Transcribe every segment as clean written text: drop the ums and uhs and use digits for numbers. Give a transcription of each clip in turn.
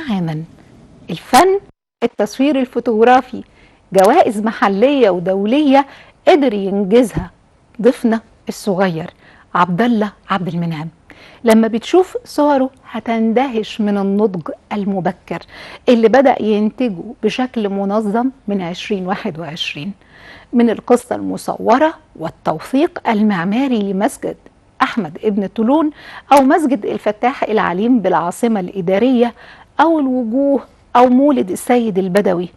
عاما الفن التصوير الفوتوغرافي جوائز محلية ودولية قدر ينجزها ضيفنا الصغير عبد الله عبد المنعم. لما بتشوف صوره هتندهش من النضج المبكر اللي بدأ ينتجه بشكل منظم من 2021، من القصة المصورة والتوثيق المعماري لمسجد أحمد ابن طولون أو مسجد الفتاح العليم بالعاصمة الإدارية أو الوجوه أو مولد السيد البدوي.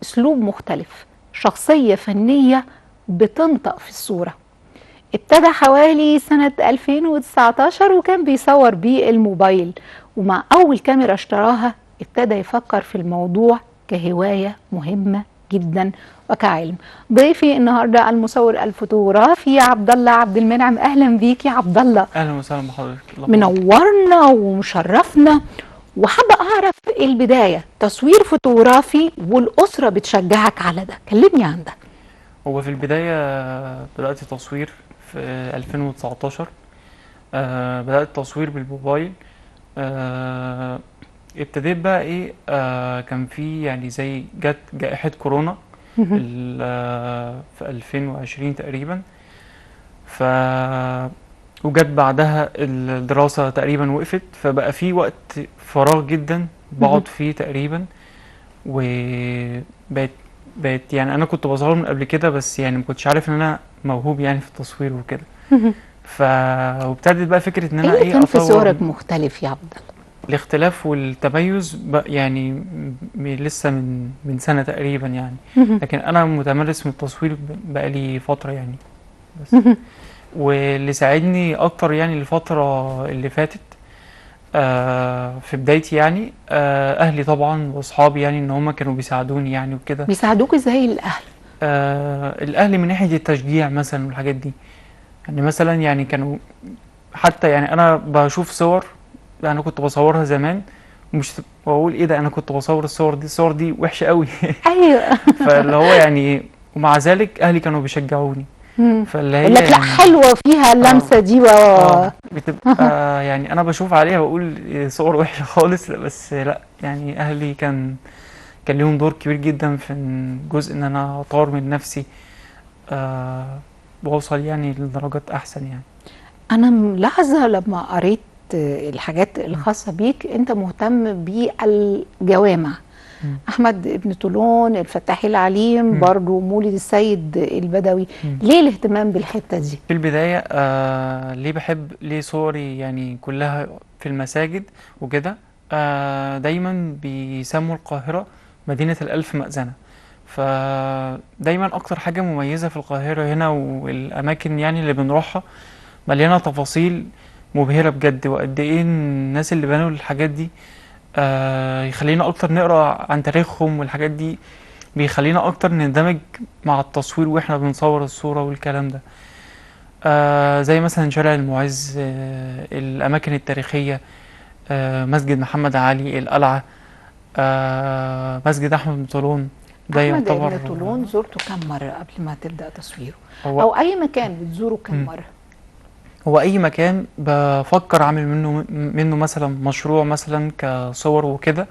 أسلوب مختلف، شخصية فنية بتنطق في الصورة. ابتدى حوالي سنة 2019 وكان بيصور بيه الموبايل، ومع أول كاميرا اشتراها ابتدى يفكر في الموضوع كهواية مهمة جدا وكعلم. ضيفي النهارده المصور الفوتوغرافي عبد الله عبد المنعم. اهلا بيك يا عبد الله. اهلا وسهلا بحضرتك. منورنا ومشرفنا. وحابه اعرف البدايه، تصوير فوتوغرافي والاسره بتشجعك على ده، كلمني عن ده. هو في البدايه بدات تصوير في 2019. بدات تصوير بالموبايل. ابتديت بقى ايه، كان في يعني زي جت جائحه كورونا في 2020 تقريبا. ف وجت بعدها الدراسة تقريبا وقفت، فبقى في وقت فراغ جدا بقعد فيه تقريبا. وبقت يعني انا كنت بصور من قبل كده، بس يعني ما كنتش عارف ان انا موهوب يعني في التصوير وكده. وابتدت بقى فكرة ان انا ايه كان في اطور. صورك مختلف يا عبد الله؟ الاختلاف والتميز يعني لسه من سنة تقريبا يعني. لكن انا متمرس من التصوير بقالي فترة يعني. بس واللي ساعدني اكتر يعني الفترة اللي فاتت في بدايتي يعني اهلي طبعا واصحابي، يعني ان هم كانوا بيساعدوني يعني وكده. بيساعدوك ازاي الاهل؟ الاهل من ناحية التشجيع مثلا والحاجات دي. يعني مثلا يعني كانوا حتى يعني انا بشوف صور انا كنت بصورها زمان، ومش بقول ايه ده، انا كنت بصور الصور دي وحشة قوي. ايوه. فاللي هو يعني ومع ذلك اهلي كانوا بيشجعوني. فاللي يقول هي لك لا يعني حلوه فيها اللمسه دي بتبقى يعني انا بشوف عليها بقول صور وحشة خالص، لا بس لا يعني اهلي كان ليهم دور كبير جدا في جزء ان انا اطور من نفسي واوصل يعني لدرجات احسن يعني. انا ملاحظه لما قريت الحاجات الخاصه بيك انت مهتم بالجوامع. احمد ابن طولون، الفتاح العليم، برضو مولد السيد البدوي. ليه الاهتمام بالحته دي؟ في البدايه ليه صوري يعني كلها في المساجد وكده. دايما بيسموا القاهره مدينه الالف مأذنه. فدايما اكتر حاجه مميزه في القاهره هنا والاماكن يعني اللي بنروحها مليانه تفاصيل مبهره بجد، وقد ايه الناس اللي بنوا الحاجات دي يخلينا اكتر نقرا عن تاريخهم، والحاجات دي بيخلينا اكتر نندمج مع التصوير واحنا بنصور الصورة والكلام ده. زي مثلا شارع المعز، الاماكن التاريخية، مسجد محمد علي، القلعة، مسجد احمد بن طولون. ده احمد يعتبر ابن طولون زرته كم مرة قبل ما تبدأ تصويره؟ هو او اي مكان بتزوره كم مرة؟ هو اي مكان بفكر اعمل منه مثلا مشروع مثلا كصور وكده.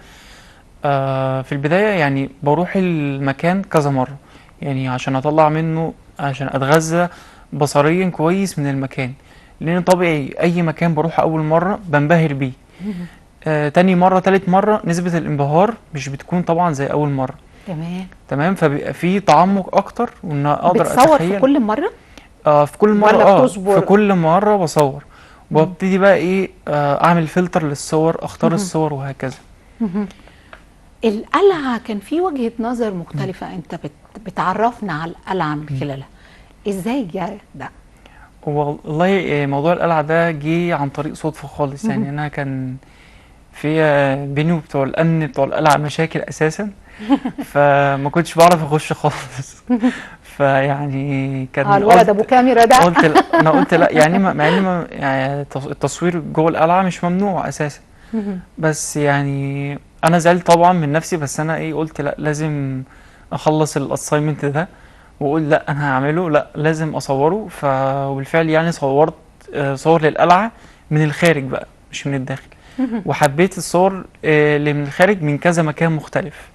في البداية يعني بروح المكان كذا مرة، يعني عشان أطلع منه، عشان أتغذى بصريا كويس من المكان. لأن طبيعي أي مكان بروح أول مرة بنبهر بيه. تاني مرة تالت مرة نسبة الانبهار مش بتكون طبعا زي أول مرة. تمام. فبيبقى فيه تعمق أكتر، وإن أقدر بتصور في أتخيل. كل مرة؟ في كل مرة ولا في كل مرة بصور. وابتدي بقى إيه، أعمل فلتر للصور، أختار الصور وهكذا. القلعة كان في وجهة نظر مختلفة، انت بتعرفنا على القلعة من خلالها. ازاي جاء ده؟ والله موضوع القلعة ده جه عن طريق صدفة خالص. يعني انا كان في بيني وبتوع الامن بتوع القلعة مشاكل اساسا. فما كنتش بعرف اخش خالص. فيعني كان الولد ابو كاميرا ده. قلت لا يعني مع ان يعني التصوير جوه القلعة مش ممنوع اساسا. بس يعني انا زعلت طبعا من نفسي، بس انا ايه قلت لا لازم اخلص الاساينمنت ده، واقول لا انا هعمله، لا لازم اصوره. وبالفعل يعني صورت صور للقلعة من الخارج بقى مش من الداخل. وحبيت الصور اللي من الخارج من كذا مكان مختلف.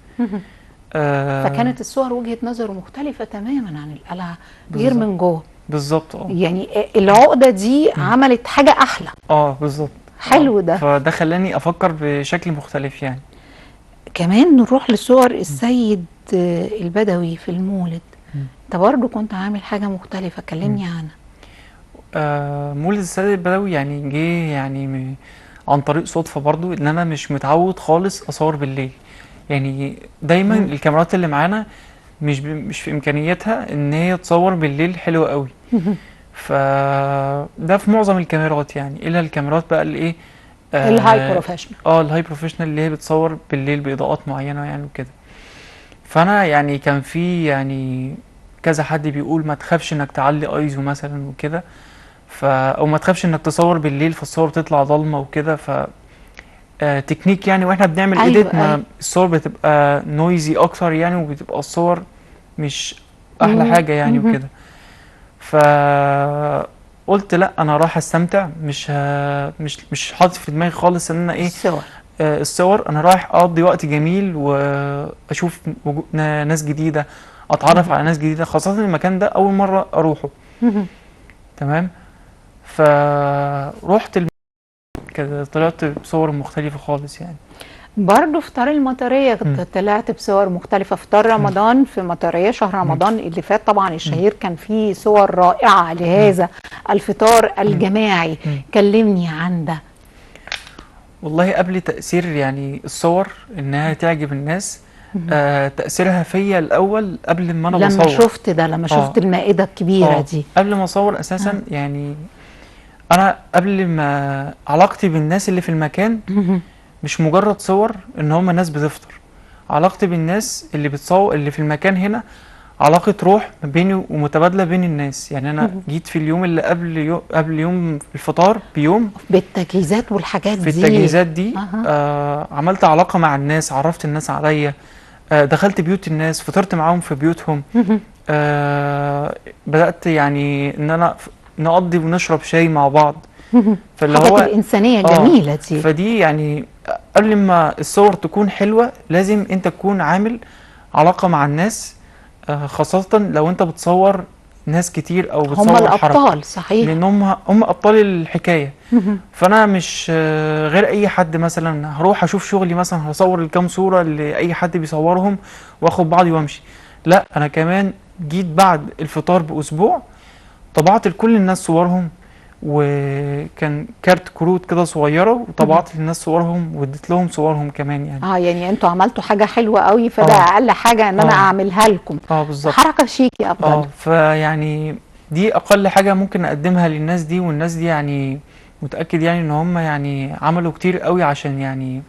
فكانت الصور وجهة نظره مختلفة تماما عن القلعة غير بالظبط. من جوه. بالظبط. يعني العقدة دي عملت حاجة أحلى. بالظبط. حلو ده. فده خلاني افكر بشكل مختلف يعني. كمان نروح لصور السيد البدوي في المولد. انت برضه كنت عامل حاجة مختلفة، كلمني عنها. مولد السيد البدوي يعني جه يعني عن طريق صدفة برضو، ان انا مش متعود خالص اصور بالليل. يعني دايما الكاميرات اللي معانا مش في امكانياتها ان هي تصور بالليل حلو قوي. فده في معظم الكاميرات يعني، الا الكاميرات بقى اللي ايه الهاي بروفيشنال. الهاي بروفيشنال اللي هي بتصور بالليل باضاءات معينة يعني وكده. فانا يعني كان في يعني كذا حد بيقول ما تخافش انك تعلي ايزو مثلا وكده، او ما تخافش انك تصور بالليل فالصور تطلع ضلمه وكده. ف تكنيك يعني، واحنا بنعمل ايديت أيوة. الصور بتبقى نويزي اكتر يعني، وبتبقى الصور مش احلى حاجه يعني وكده. ف قلت لا انا راح استمتع، مش حاطط في دماغي خالص ان انا ايه الصور. انا رايح اقضي وقت جميل واشوف ناس جديده، اتعرف على ناس جديده، خاصه المكان ده اول مره اروحه. تمام. فروحت كده طلعت بصور مختلفه خالص يعني. برضه فطار المطرية طلعت بصور مختلفة. فطار رمضان في مطرية شهر رمضان اللي فات طبعا الشهير كان فيه صور رائعة لهذا الفطار الجماعي. كلمني عن ده. والله قبل تأثير يعني الصور انها تعجب الناس، تأثيرها فيا الأول قبل ما أنا لما بصور. شفت ده، لما شفت المائدة الكبيرة دي قبل ما أصور أساسا يعني، أنا قبل ما علاقتي بالناس اللي في المكان مش مجرد صور إن هم ناس بتفطر. علاقتي بالناس اللي بتصور اللي في المكان هنا علاقة روح بيني ومتبادلة بين الناس. يعني أنا جيت في اليوم اللي قبل يوم الفطار بيوم بالتجهيزات والحاجات في دي. التجهيزات دي عملت علاقة مع الناس، عرفت الناس عليا، دخلت بيوت الناس، فطرت معاهم في بيوتهم. بدأت يعني ان انا نقضي ونشرب شاي مع بعض. فاللي الحاجات هو الإنسانية الجميلة دي. فدي يعني قبل ما الصور تكون حلوة لازم انت تكون عامل علاقة مع الناس، خاصة لو انت بتصور ناس كتير او بتصور هم الحركة، الأبطال صحيح، لان هم ابطال الحكاية. فانا مش غير اي حد مثلا هروح اشوف شغلي مثلا هصور الكام صورة اللي اي حد بيصورهم واخد بعضي وامشي. لا، انا كمان جيت بعد الفطار باسبوع طبعت لكل الناس صورهم، وكان كارت كروت كده صغيره وطبعت للناس صورهم واديت لهم صورهم كمان يعني. يعني انتوا عملتوا حاجه حلوه قوي، فده اقل حاجه ان انا اعملها لكم. بالظبط. حركه شيك يا افضل. فيعني دي اقل حاجه ممكن اقدمها للناس دي، والناس دي يعني متاكد يعني ان هم يعني عملوا كتير قوي عشان يعني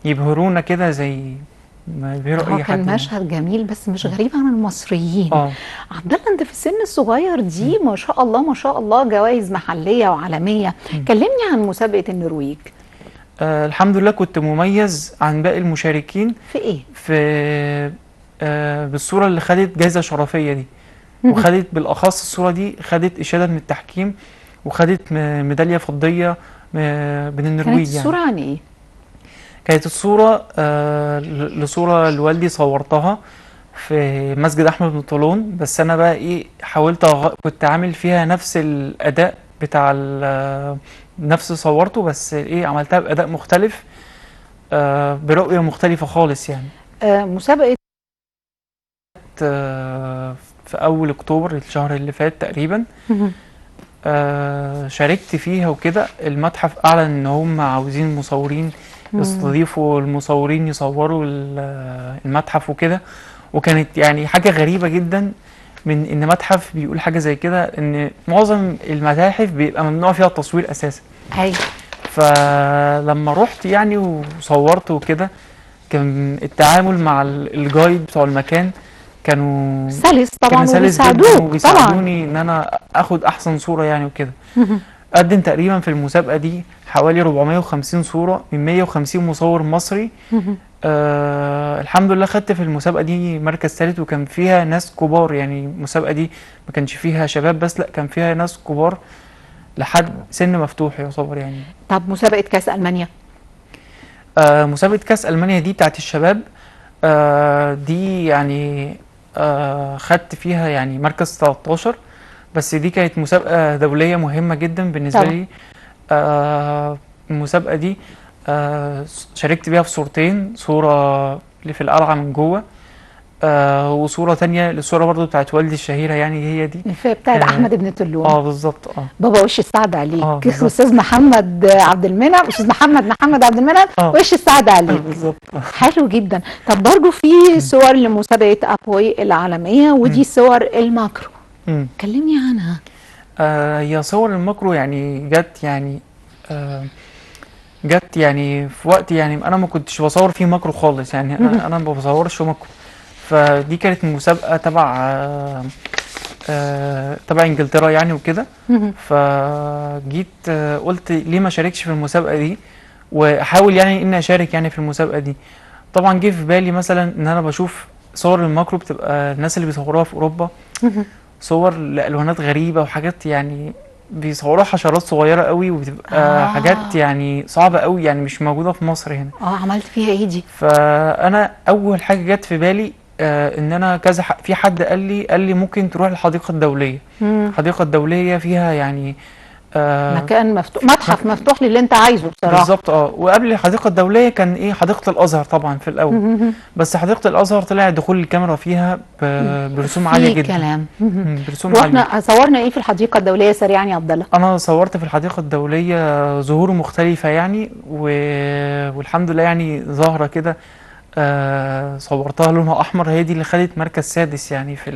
يبهرونا كده زي ما يبهروا اي حد. كان مشهد جميل بس مش غريب عن المصريين. عبد الله، انت في السن الصغير دي ما شاء الله ما شاء الله جوائز محليه وعالميه. كلمني عن مسابقه النرويج. الحمد لله كنت مميز عن باقي المشاركين. في ايه؟ في بالصوره اللي خدت جائزه شرفيه دي، وخدت بالاخص الصوره دي خدت اشاده من التحكيم، وخدت ميداليه فضيه من النرويج. كانت الصوره عن ايه؟ كانت الصوره لصوره لوالدي صورتها في مسجد احمد بن طولون، بس انا بقى ايه حاولت كنت عامل فيها نفس الاداء بتاع نفس صورته، بس ايه عملتها باداء مختلف، برؤيه مختلفه خالص يعني. مسابقه في اول اكتوبر الشهر اللي فات تقريبا. شاركت فيها وكده. المتحف اعلن ان هم عاوزين مصورين يستضيفوا المصورين يصوروا المتحف وكده. وكانت يعني حاجه غريبه جدا من ان متحف بيقول حاجه زي كده، ان معظم المتاحف بيبقى ممنوع فيها التصوير اساسا. ايوه. فلما رحت يعني وصورت وكده، كان التعامل مع الجايد بتوع المكان كانوا سلس طبعا، وبيساعدوني ان انا اخد احسن صوره يعني وكده. قدم تقريبا في المسابقه دي حوالي 450 صوره من 150 مصور مصري. الحمد لله خدت في المسابقه دي مركز ثالث، وكان فيها ناس كبار. يعني المسابقه دي ما كانش فيها شباب بس، لا كان فيها ناس كبار لحد سن مفتوح يعتبر يعني. طب مسابقه كاس المانيا؟ مسابقة كأس ألمانيا دي بتاعت الشباب. دي يعني خدت فيها يعني مركز 13. بس دي كانت مسابقة دولية مهمة جدا بالنسبة طبعا. لي. المسابقة دي شاركت بيها في صورتين، صورة اللي في القلعة من جوه، وصورة تانية للصورة برضو بتاعت والدي الشهيرة، يعني هي دي. الفئة بتاعت اه احمد ابن طولون. بالظبط. بابا وش السعد عليك. بالظبط. استاذ محمد عبد المنعم، استاذ محمد عبد المنعم، اه وش السعد عليك. بالظبط. حلو جدا. طب برضو في مم. صور لمسابقة ابوي العالمية، مم. ودي صور الماكرو، مم. كلمني عنها. هي صور الماكرو يعني آه جت يعني في وقت يعني انا ما كنتش بصور فيه ماكرو خالص، يعني انا ما بصورش ماكرو. فدي كانت مسابقة تبع انجلترا يعني وكده. فجيت قلت ليه ما شاركش في المسابقة دي، واحاول يعني اني اشارك يعني في المسابقة دي. طبعا جه في بالي مثلا ان انا بشوف صور الماكرو بتبقى الناس اللي بيصوروها في اوروبا صور لالوانات غريبة وحاجات، يعني بيصوروها حشرات صغيرة قوي، وبتبقى حاجات يعني صعبة قوي، يعني مش موجودة في مصر هنا. عملت فيها ايه دي؟ فانا اول حاجة جت في بالي ان انا في حد قال لي ممكن تروح الحديقة الدولية. الحديقة الدولية فيها يعني مكان مفتوح، متحف مفتوح للي انت عايزه بصراحة. بالظبط. وقبل الحديقة الدولية كان ايه حديقة الازهر طبعا في الاول. بس حديقة الازهر طلع دخول الكاميرا فيها برسوم عالية في جدا. كلام. برسوم عالية. رحنا صورنا ايه في الحديقة الدولية سريعا يا عبد الله؟ انا صورت في الحديقة الدولية زهور مختلفة يعني والحمد لله يعني زهرة كده صورتها لونها احمر، هي دي اللي خدت مركز سادس يعني في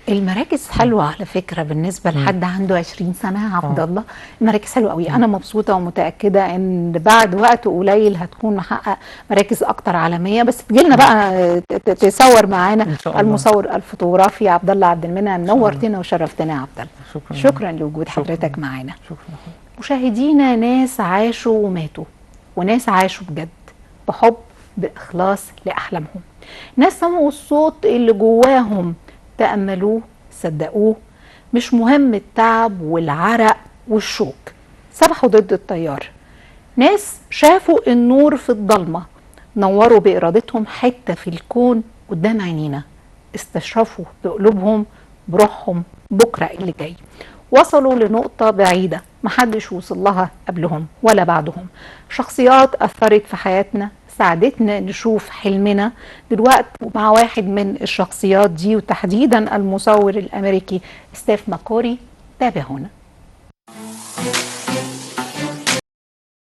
المراكز حلوة على فكرة بالنسبة لحد عنده 20 سنة يا عبد الله. المراكز حلوة قوي. أنا مبسوطة ومتأكدة إن بعد وقت قليل هتكون محقق مراكز أكتر عالمية. بس تجيلنا بقى تصور معانا ان شاء الله. المصور الفوتوغرافي عبد الله عبد المنعم. نورتنا وشرفتنا يا عبد الله. شكرا. شكرا لوجود شكرا. حضرتك معانا. شكرا. مشاهدينا، ناس عاشوا وماتوا، وناس عاشوا بجد بحب بإخلاص لأحلامهم، ناس سمعوا الصوت اللي جواهم، تأملوه، صدقوه. مش مهم التعب والعرق والشوك، سبحوا ضد التيار. ناس شافوا النور في الضلمة، نوروا بإرادتهم حتة في الكون قدام عينينا، استشرفوا بقلوبهم بروحهم بكرة اللي جاي. وصلوا لنقطة بعيدة محدش وصل لها قبلهم ولا بعدهم. شخصيات أثرت في حياتنا، ساعدتنا نشوف حلمنا دلوقتي. مع واحد من الشخصيات دي، وتحديدا المصور الأمريكي ستيف ماكوري. تابعونا.